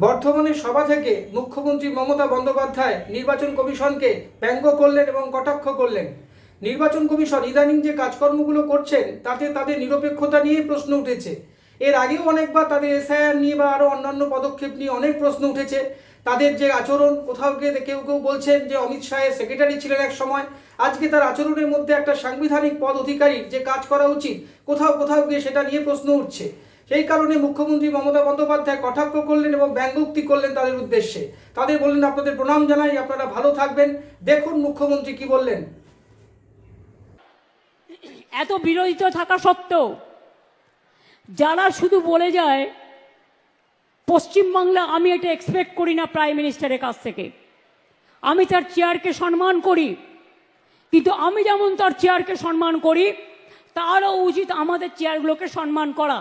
বর্ধমানে সভা থেকে মুখ্যমন্ত্রী মমতা বন্দ্যোপাধ্যায় নির্বাচন কমিশনকে ব্যঙ্গ করলেন এবং কটাক্ষ করলেন। নির্বাচন কমিশন ইদানিং যে কাজকর্মগুলো করছেন তাতে তাদের নিরপেক্ষতা নিয়ে প্রশ্ন উঠেছে। এর আগেও অনেকবার তাদের এসআইআর নিয়ে বা আরও অন্যান্য পদক্ষেপ নিয়ে অনেক প্রশ্ন উঠেছে। তাদের যে আচরণ, কোথাও গিয়ে কেউ কেউ বলছেন যে অমিত শাহের সেক্রেটারি ছিলেন এক সময়, আজকে তার আচরণের মধ্যে একটা সাংবিধানিক পদ অধিকারীর যে কাজ করা উচিত কোথাও কোথাও গিয়ে সেটা নিয়ে প্রশ্ন উঠছে। সেই কারণে মুখ্যমন্ত্রী মমতা বন্দ্যোপাধ্যায় কটাক্ষ করলেন এবং ব্যঙ্গোক্তি করলেন তাদের উদ্দেশ্যে। তাদের বললেন, আপনাদের প্রণাম জানাই, আপনারা ভালো থাকবেন। দেখুন মুখ্যমন্ত্রী কি বললেন। এত বিরোধিতা থাকা সত্ত্বেও যারা শুধু বলে যায় পশ্চিমবাংলা, আমি এটা এক্সপেক্ট করি না প্রাইম মিনিস্টারের কাছ থেকে। আমি তার চেয়ারকে সম্মান করি, কিন্তু আমি যেমন তার চেয়ারকে সম্মান করি তারও উচিত আমাদের চেয়ারগুলোকে সম্মান করা।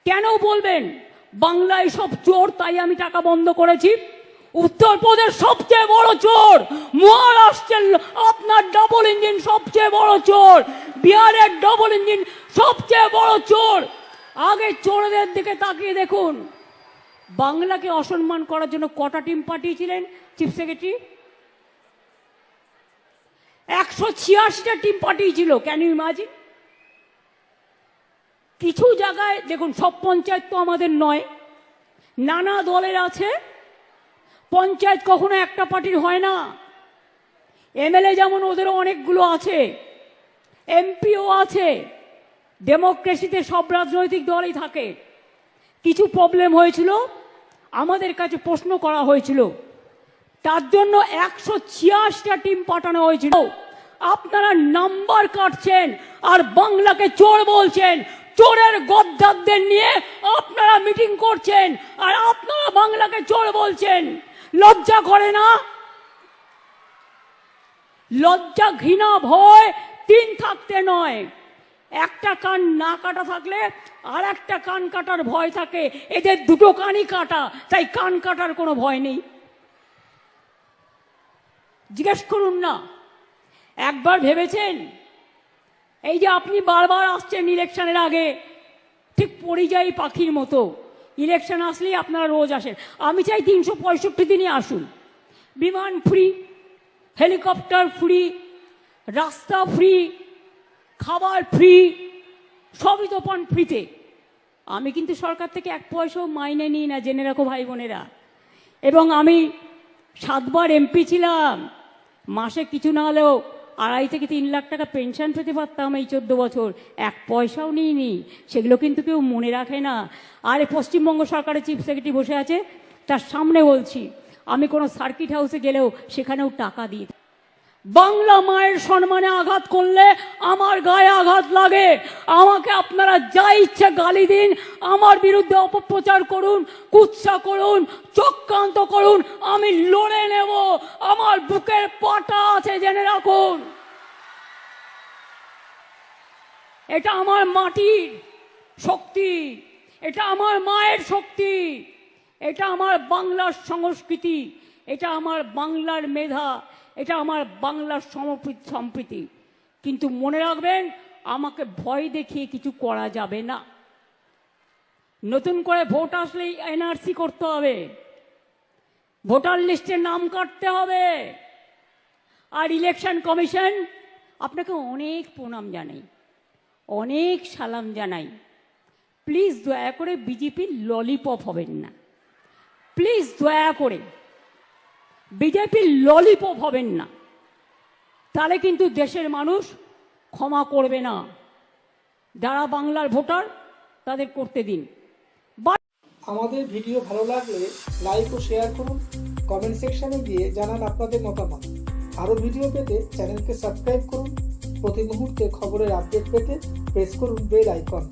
কেন বলবেন বাংলায় সব চোর তাই আমি টাকা বন্ধ করেছি? উত্তরপ্রদেশ সবচেয়ে বড় চোর, মহারাষ্ট্রের আপনার ডাবল ইঞ্জিন সবচেয়ে বড় চোর, বিহারের ডাবল ইঞ্জিন সবচেয়ে বড় চোর। আগে চোরদের দিকে তাকিয়ে দেখুন, বাংলাকে অসম্মান করার জন্য কটা টিম পাঠিয়েছিলেন চিফ সেক্রেটারি? 186টা টিম পাঠিয়েছিল। Can you imagine? কিছু জায়গায় দেখুন, সব পঞ্চায়েত তো আমাদের নয়, নানা দলের আছে। পঞ্চায়েত কখনো একটা পার্টির হয় না। এমএলএ যেমন ওদেরও অনেকগুলো আছে, এমপিও আছে। ডেমোক্রেসিতে সব রাজনৈতিক দলই থাকে। কিছু প্রবলেম হয়েছিল, আমাদের কাছে প্রশ্ন করা হয়েছিল, তার জন্য 186টা টিম পাঠানো হয়েছিল। আপনারা নাম্বার কাটছেন আর বাংলাকে চোর বলছেন। চোরের গদ্দারদের নিয়ে আপনারা মিটিং করছেন আর আপনারা বাংলাকে চোর বলছেন। লজ্জা করে না? লজ্জা, ঘৃণা, ভয় তিন থাকতে নয়, একটা কান না কাটা থাকলে আর একটা কান কাটার ভয় থাকে। এদের দুটো কানই কাটা, তাই কান কাটার কোনো ভয় নেই। জিজ্ঞেস করুন না, একবার ভেবেছেন এই যে আপনি বারবার আসছেন ইলেকশনের আগে, ঠিক পরিযায়ী পাখির মতো ইলেকশন আসলেই আপনারা রোজ আসেন। আমি চাই 365 দিনই আসুন। বিমান ফ্রি, হেলিকপ্টার ফ্রি, রাস্তা ফ্রি, খাবার ফ্রি, সবই তো পান ফ্রিতে। আমি কিন্তু সরকার থেকে 1 পয়সাও মাইনে নিই না, জেনে রাখো ভাই বোনেরা। এবং আমি 7 বার এমপি ছিলাম। মাসে কিছু না হলেও 2.5 থেকে 3 লাখ টাকা পেনশন পেতে পারতাম এই 14 বছর। 1 পয়সাও নিইনি। সেগুলো কিন্তু কেউ মনে রাখে না। আর পশ্চিমবঙ্গ সরকারের চিফ সেক্রেটারি বসে আছে, তার সামনে বলছি, আমি কোনো সার্কিট হাউসে গেলেও সেখানেও টাকা দিই। বাংলা মায়ের সম্মানে আঘাত করলে আমার গায়ে আঘাত লাগে। আমাকে আপনারা যা ইচ্ছে গালি দিন, আমার বিরুদ্ধে অপপ্রচার করুন, কুৎসা করুন, চক্রান্ত করুন, আমি লড়ে নেব। আমার বুকের পাটা আছে, জেনে রাখুন। এটা আমার মাটির শক্তি, এটা আমার মায়ের শক্তি, এটা আমার বাংলার সংস্কৃতি, এটা আমার বাংলার মেধা, এটা আমার বাংলার সম্প্রীতি। কিন্তু মনে রাখবেন, আমাকে ভয় দেখিয়ে কিছু করা যাবে না। নতুন করে ভোট আসলেই এনআরসি করতে হবে, ভোটার লিস্টে নাম কাটতে হবে। আর ইলেকশন কমিশন, আপনাকে অনেক প্রণাম জানাই, অনেক সালাম জানাই। প্লিজ দয়া করে বিজেপির ললিপপ হবেন না। প্লিজ দয়া করে বিজেপির ললিপপ হবেন না, তাহলে কিন্তু দেশের মানুষ ক্ষমা করবে না। যারা বাংলার ভোটার তাদের করতে দিন। আমাদের ভিডিও ভালো লাগলে লাইক ও শেয়ার করুন, কমেন্ট সেকশনে গিয়ে জানান আপনাদের মতামত। আরও ভিডিও পেতে চ্যানেলকে সাবস্ক্রাইব করুন। প্রতি মুহূর্তে খবরের আপডেট পেতে প্রেস করুন বেল আইকন।